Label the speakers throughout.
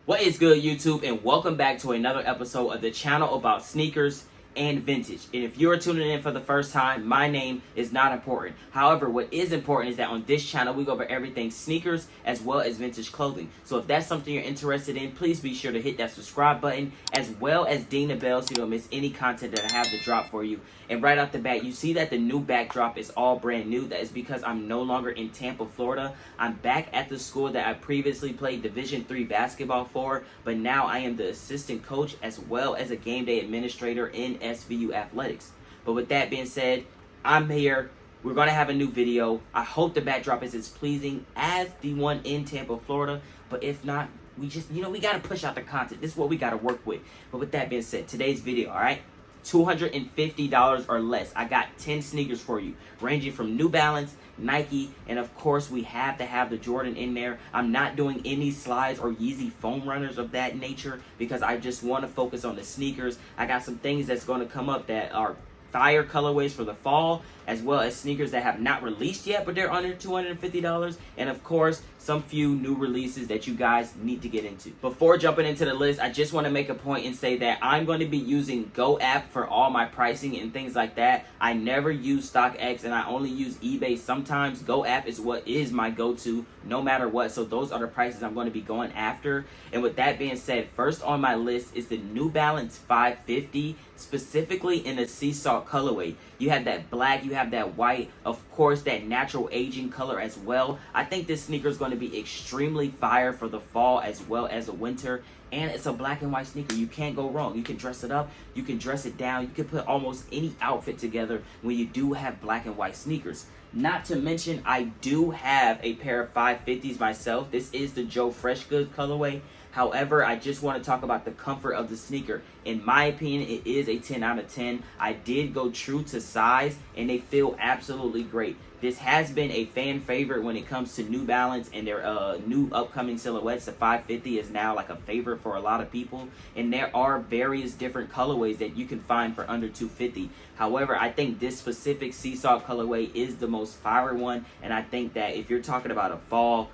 Speaker 1: What is good, YouTube, and welcome back to another episode of the channel about sneakers and vintage. And if you're tuning in for the first time, my name is not important. However, what is important is that on this channel we go over everything sneakers as well as vintage clothing. So if that's something you're interested in, please be sure to hit that subscribe button as well as ding the bell so you don't miss any content that I have to drop for you. And right off the bat, you see that the new backdrop is all brand new. That is because I'm no longer in Tampa, Florida. I'm back at the school that I previously played Division III basketball for, but now I am the assistant coach as well as a game day administrator in SVU Athletics. But with that being said, I'm here. We're going to have a new video. I hope the backdrop is as pleasing as the one in Tampa, Florida. But if not, we just, we got to push out the content. This is what we got to work with. But with that being said, today's video, all right? $250 or less. I got 10 sneakers for you, ranging from New Balance, Nike, and of course we have to have the Jordan in there. I'm not doing any slides or Yeezy foam runners of that nature because I just want to focus on the sneakers. I got some things that's going to come up that are fire colorways for the fall, as well as sneakers that have not released yet, but they're under $250, and of course some few new releases that you guys need to get into. Before jumping into the list, I just want to make a point and say that I'm going to be using Go App for all my pricing and things like that. I never use StockX and I only use eBay sometimes. Go App is what is my go-to no matter what, so those are the prices I'm going to be going after. And with that being said, first on my list is the New Balance 550, specifically in the Seesaw colorway. You have that black, you have that white, of course that natural aging color as well. I think this sneaker is going to be extremely fire for the fall as well as the winter, and it's a black and white sneaker. You can't go wrong. You can dress it up, you can dress it down, you can put almost any outfit together when you do have black and white sneakers. Not to mention, I do have a pair of 550s myself. This is the Joe Freshgoods colorway. However, I just want to talk about the comfort of the sneaker. In my opinion, it is a 10 out of 10. I did go true to size, and they feel absolutely great. This has been a fan favorite when it comes to New Balance and their new upcoming silhouettes. The 550 is now like a favorite for a lot of people, and there are various different colorways that you can find for under $250. However, I think this specific Seesaw colorway is the most fire one, and I think that if you're talking about a fall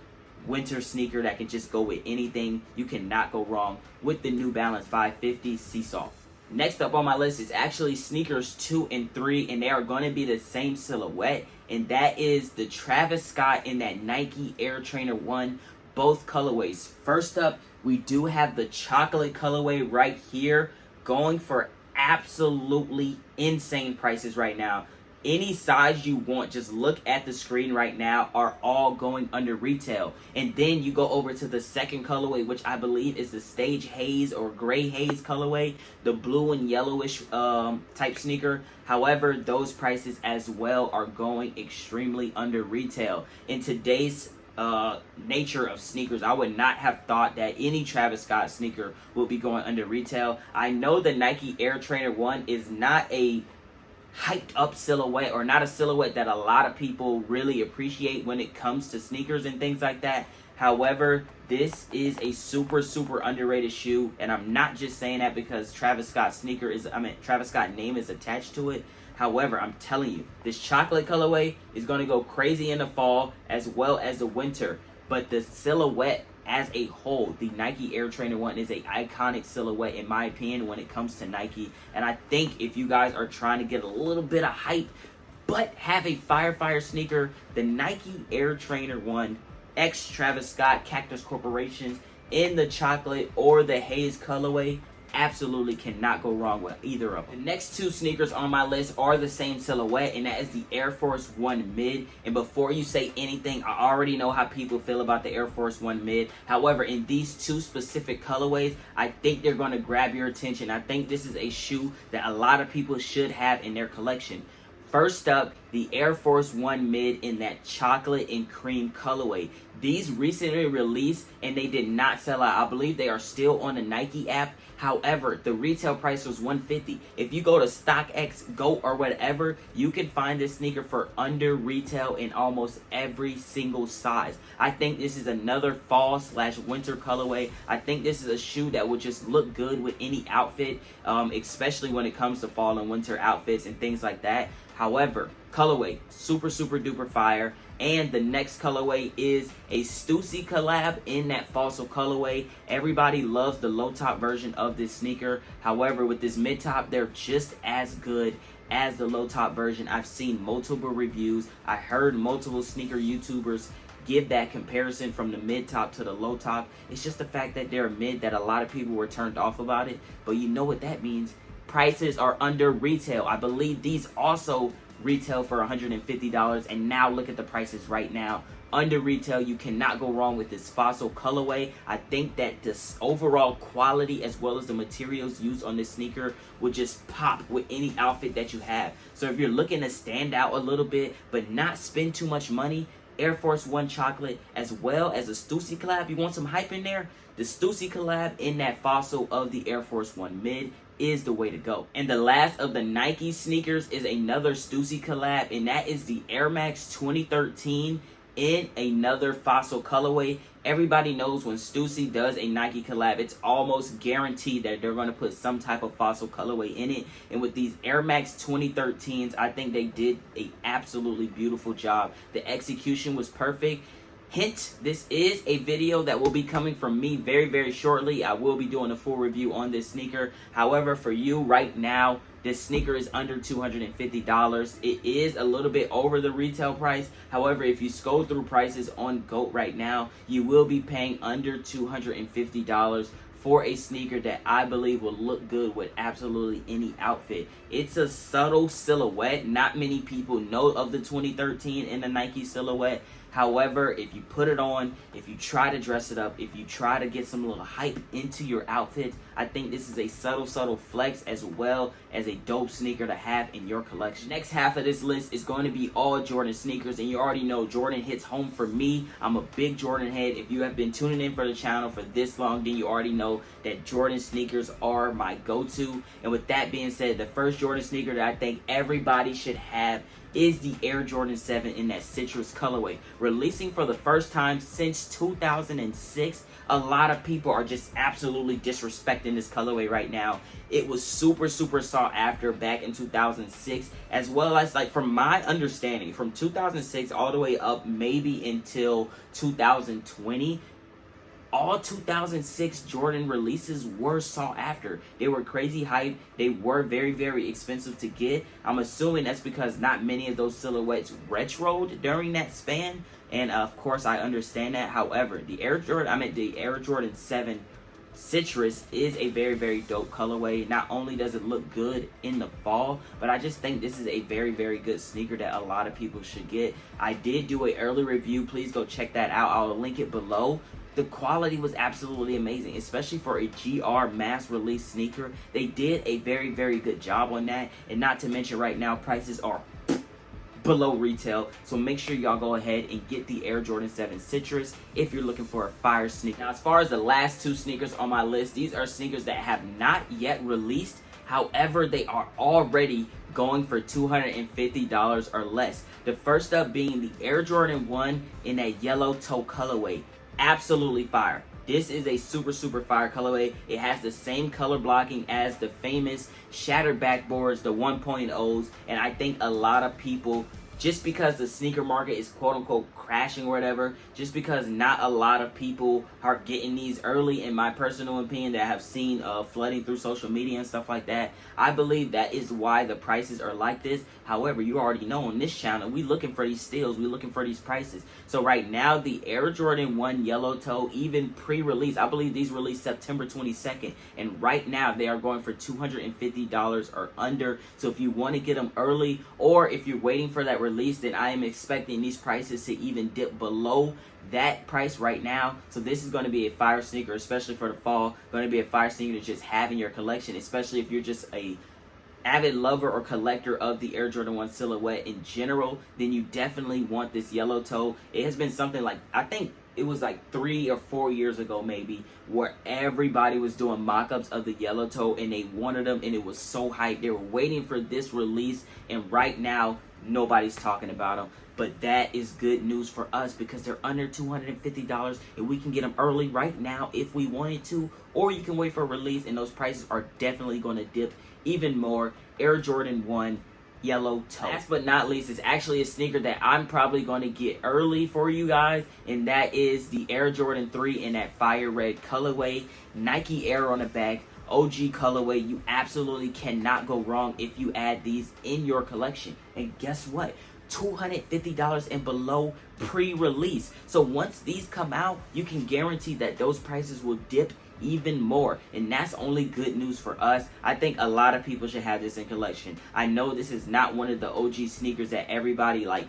Speaker 1: winter sneaker that can just go with anything, you cannot go wrong with the New Balance 550 Seesaw. Next up on my list is actually sneakers 2 and 3, and they are going to be the same silhouette, and that is the Travis Scott and that Nike Air Trainer 1, both colorways. First up, we do have the chocolate colorway right here, going for absolutely insane prices right now. Any size you want, just look at the screen right now, are all going under retail. And then you go over to the second colorway, which I believe is the Stage Haze or Gray Haze colorway, the blue and yellowish type sneaker. However, those prices as well are going extremely under retail. In today's nature of sneakers, I would not have thought that any Travis Scott sneaker will be going under retail. I know the Nike Air Trainer 1 is not a hyped up silhouette, or not a silhouette that a lot of people really appreciate when it comes to sneakers and things like that. However, this is a super underrated shoe, and I'm not just saying that because Travis Scott's Travis Scott name is attached to it. However, I'm telling you, this chocolate colorway is going to go crazy in the fall as well as the winter. But the silhouette as a whole, the Nike Air Trainer 1 is an iconic silhouette in my opinion when it comes to Nike. And I think if you guys are trying to get a little bit of hype but have a fire sneaker, the Nike Air Trainer 1 X Travis Scott Cactus Corporation in the chocolate or the haze colorway, absolutely cannot go wrong with either of them. The next two sneakers on my list are the same silhouette, and that is the Air Force 1 Mid. And before you say anything, I already know how people feel about the Air Force 1 Mid. However, in these two specific colorways, I think they're going to grab your attention. I think this is a shoe that a lot of people should have in their collection. First up, the Air Force 1 Mid in that chocolate and cream colorway. These recently released and they did not sell out. I believe they are still on the Nike app. However, the retail price was $150. If you go to StockX, Go, or whatever, you can find this sneaker for under retail in almost every single size. I think this is another fall/winter colorway. I think this is a shoe that would just look good with any outfit, especially when it comes to fall and winter outfits and things like that. However, colorway, super duper fire. And the next colorway is a Stussy collab in that Fossil colorway. Everybody loves the low top version of this sneaker. However, with this mid top, they're just as good as the low top version. I've seen multiple reviews. I heard multiple sneaker YouTubers give that comparison from the mid top to the low top. It's just the fact that they're mid that a lot of people were turned off about it. But you know what that means? Prices are under retail. I believe these also retail for $150, and now look at the prices right now. Under retail, you cannot go wrong with this Fossil colorway. I think that this overall quality as well as the materials used on this sneaker would just pop with any outfit that you have. So if you're looking to stand out a little bit but not spend too much money, Air Force One chocolate as well as a Stussy collab, you want some hype in there? The Stussy collab in that Fossil of the Air Force One mid is the way to go. And the last of the Nike sneakers is another Stussy collab, and that is the Air Max 2013 in another Fossil colorway. Everybody knows when Stussy does a Nike collab, it's almost guaranteed that they're going to put some type of Fossil colorway in it. And with these Air Max 2013s, I think they did a absolutely beautiful job. The execution was perfect. Hint, this is a video that will be coming from me very shortly. I will be doing a full review on this sneaker. However, for you right now, this sneaker is under $250. It is a little bit over the retail price. However, if you scroll through prices on GOAT right now, you will be paying under $250 for a sneaker that I believe will look good with absolutely any outfit. It's a subtle silhouette. Not many people know of the 2013 in the Nike silhouette. However, if you put it on, if you try to dress it up, if you try to get some little hype into your outfit, I think this is a subtle flex as well as a dope sneaker to have in your collection. Next half of this list is going to be all Jordan sneakers, and you already know Jordan hits home for me. I'm a big Jordan head. If you have been tuning in for the channel for this long, then you already know that Jordan sneakers are my go-to. And with that being said, the first Jordan sneaker that I think everybody should have is the Air Jordan 7 in that citrus colorway. Releasing for the first time since 2006, a lot of people are just absolutely disrespecting this colorway right now. It was super sought after back in 2006, as well as, like, from my understanding, from 2006 all the way up maybe until 2020, all 2006 Jordan releases were sought after. They were crazy hype. They were very expensive to get. I'm assuming that's because not many of those silhouettes retroed during that span. And of course, I understand that. However, the Air Jordan 7 Citrus is a very dope colorway. Not only does it look good in the fall, but I just think this is a very good sneaker that a lot of people should get. I did do an early review. Please go check that out. I'll link it below. The quality was absolutely amazing, especially for a GR mass release sneaker. They did a very good job on that. And not to mention right now, prices are below retail. So make sure y'all go ahead and get the Air Jordan 7 Citrus if you're looking for a fire sneaker. Now, as far as the last two sneakers on my list, these are sneakers that have not yet released. However, they are already going for $250 or less. The first up being the Air Jordan 1 in that yellow toe colorway. Absolutely fire. This is a super fire colorway. It has the same color blocking as the famous shattered backboards, the 1.0s, and I think a lot of people, just because the sneaker market is quote unquote crashing or whatever, just because not a lot of people are getting these early, in my personal opinion, that have seen flooding through social media and stuff like that, I believe that is why the prices are like this. However, you already know on this channel, we looking for these steals, we looking for these prices. So right now, the Air Jordan 1 yellow toe, even pre-release, I believe these released September 22nd, and right now they are going for $250 or under. So if you want to get them early, or if you're waiting for that release, then I am expecting these prices to even dip below that price right now. So this is going to be a fire sneaker, especially for the fall. Going to be a fire sneaker to just have in your collection, especially if you're just a avid lover or collector of the Air Jordan 1 silhouette in general. Then you definitely want this yellow toe. It has been something like, I think it was like 3 or 4 years ago maybe, where everybody was doing mock-ups of the yellow toe and they wanted them, and it was so hyped. They were waiting for this release, and right now nobody's talking about them. But that is good news for us because they're under $250 and we can get them early right now if we wanted to, or you can wait for a release, and those prices are definitely going to dip even more. Air Jordan 1 yellow toe. Last but not least, it's actually a sneaker that I'm probably going to get early for you guys, and that is the Air Jordan 3 in that fire red colorway. Nike Air on the back, OG colorway. You absolutely cannot go wrong if you add these in your collection. And guess what? $250 and below pre-release. So once these come out, you can guarantee that those prices will dip even more, and that's only good news for us. I think a lot of people should have this in collection. I know this is not one of the OG sneakers that everybody like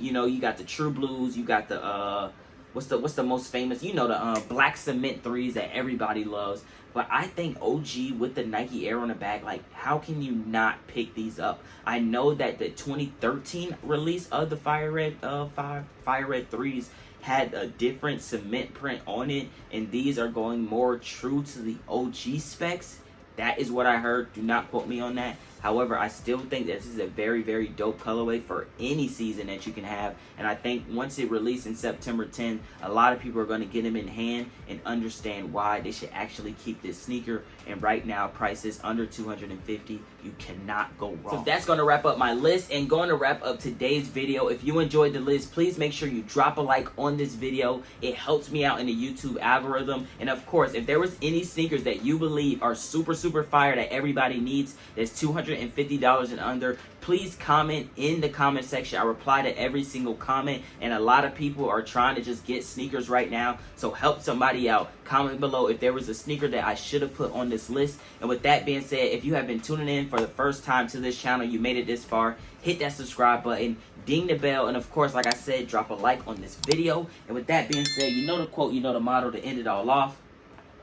Speaker 1: you know, you got the True Blues, you got the what's the most famous, you know, the black cement 3s that everybody loves. But I think OG with the Nike Air on the back, like, how can you not pick these up? I know that the 2013 release of the fire red 3s had a different cement print on it, and these are going more true to the OG specs. That is what I heard. Do not quote me on that. However, I still think this is a very, very dope colorway for any season that you can have. And I think once it released in September 10th, a lot of people are going to get them in hand and understand why they should actually keep this sneaker. And right now, prices under $250, you cannot go wrong. So that's going to wrap up my list and going to wrap up today's video. If you enjoyed the list, please make sure you drop a like on this video. It helps me out in the YouTube algorithm. And of course, if there was any sneakers that you believe are super, super fire that everybody needs, that's $250 and under, please comment in the comment section. I reply to every single comment, and a lot of people are trying to just get sneakers right now, so help somebody out. Comment below if there was a sneaker that I should have put on this list. And with that being said, if you have been tuning in for the first time to this channel, you made it this far, hit that subscribe button, ding the bell, and of course, like I said, drop a like on this video. And with that being said, you know the quote, you know the motto to end it all off: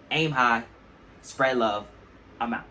Speaker 1: aim high, spread love. I'm out.